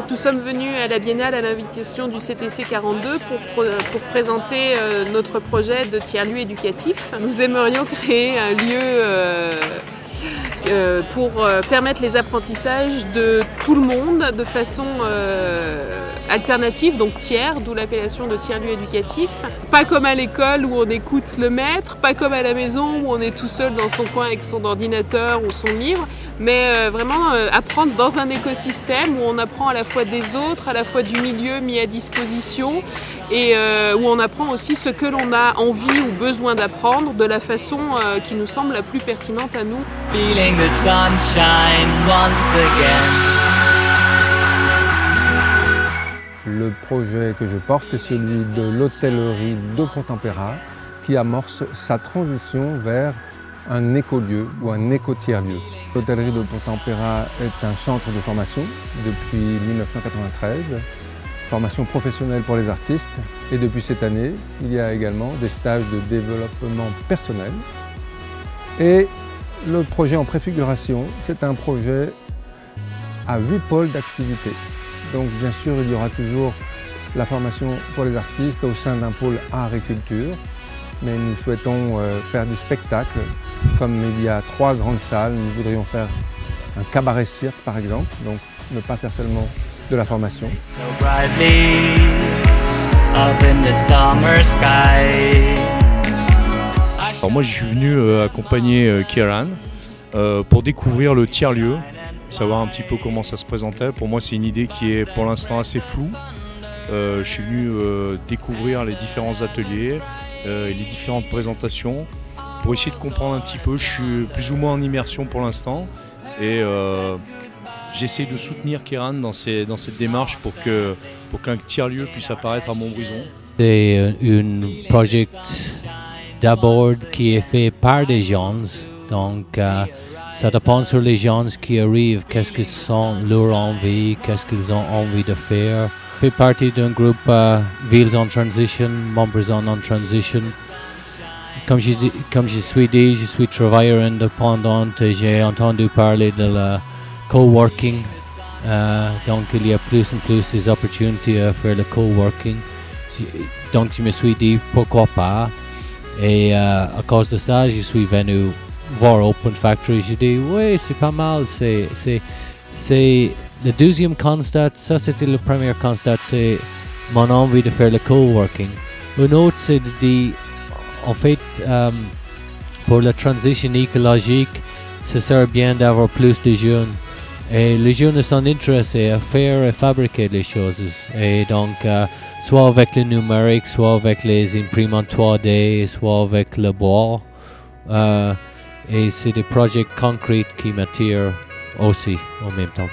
Nous sommes venus à la Biennale à l'invitation du CTC 42 pour présenter notre projet de tiers-lieu éducatif. Nous aimerions créer un lieu pour permettre les apprentissages de tout le monde de façon alternative, donc tiers, d'où l'appellation de tiers-lieu éducatif. Pas comme à l'école où on écoute le maître, pas comme à la maison où on est tout seul dans son coin avec son ordinateur ou son livre, mais vraiment apprendre dans un écosystème où on apprend à la fois des autres, à la fois du milieu mis à disposition et où on apprend aussi ce que l'on a envie ou besoin d'apprendre de la façon qui nous semble la plus pertinente à nous. Feeling the sunshine once again. Le projet que je porte est celui de l'hôtellerie de Pont-Tempéra qui amorce sa transition vers un écolieu ou un éco-tiers-lieu. L'hôtellerie de Pont-Tempéra est un centre de formation depuis 1993, formation professionnelle pour les artistes, et depuis cette année, il y a également des stages de développement personnel. Et le projet en préfiguration, c'est un projet à 8 pôles d'activité. Donc bien sûr, il y aura toujours la formation pour les artistes au sein d'un pôle art et culture, mais nous souhaitons faire du spectacle. Comme il y a 3 grandes salles, nous voudrions faire un cabaret-cirque par exemple, donc ne pas faire seulement de la formation. Alors moi je suis venu accompagner Kieran pour découvrir le tiers-lieu, savoir un petit peu comment ça se présentait. Pour moi c'est une idée qui est pour l'instant assez floue. Je suis venu découvrir les différents ateliers, les différentes présentations pour essayer de comprendre un petit peu. Je suis plus ou moins en immersion pour l'instant et j'essaie de soutenir Kieran dans cette démarche pour qu'un tiers-lieu puisse apparaître à Montbrison. C'est un projet d'abord qui est fait par des gens, donc ça dépend sur les gens qui arrivent, qu'est-ce qu'ils sont leur envie, qu'est-ce qu'ils ont envie de faire. Je fais partie d'un groupe Villes en Transition, Montbrison en Transition. Comme je suis dit, je suis travailleur indépendant et j'ai entendu parler de la coworking. Donc il y a plus en plus des opportunités à faire le coworking. Donc je me suis dit pourquoi pas. Et à cause de ça, je suis venu voir Open Factory. J'ai dit oui, c'est pas mal. C'est le deuxième constat. Ça c'était le premier constat, c'est mon envie de faire le coworking. Un autre c'est de dire en fait, pour la transition écologique, ce serait bien d'avoir plus de jeunes. Et les jeunes sont intéressés à faire et fabriquer les choses. Et donc, soit avec le numérique, soit avec les imprimantes 3D, soit avec le bois. Et c'est des projets concrets qui m'attirent aussi en même temps.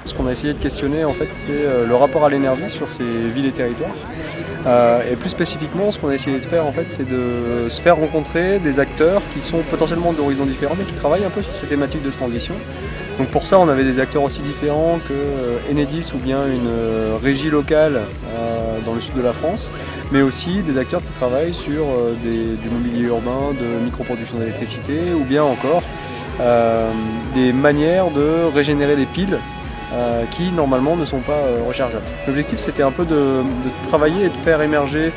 Ce qu'on a essayé de questionner, en fait, c'est le rapport à l'énergie sur ces villes et territoires. Et plus spécifiquement, ce qu'on a essayé de faire, en fait, c'est de se faire rencontrer des acteurs qui sont potentiellement d'horizons différents, mais qui travaillent un peu sur ces thématiques de transition. Donc pour ça, on avait des acteurs aussi différents que Enedis ou bien une régie locale dans le sud de la France, mais aussi des acteurs qui travaillent sur du mobilier urbain, de microproduction d'électricité, ou bien encore des manières de régénérer des piles qui normalement ne sont pas rechargeables. L'objectif c'était un peu de travailler et de faire émerger,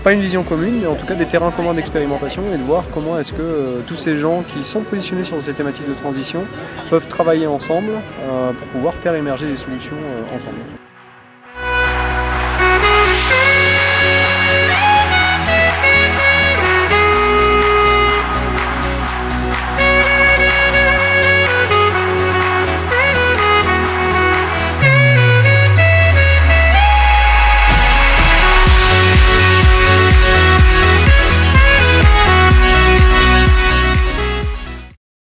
pas une vision commune, mais en tout cas des terrains communs d'expérimentation et de voir comment est-ce que tous ces gens qui sont positionnés sur ces thématiques de transition peuvent travailler ensemble pour pouvoir faire émerger des solutions ensemble.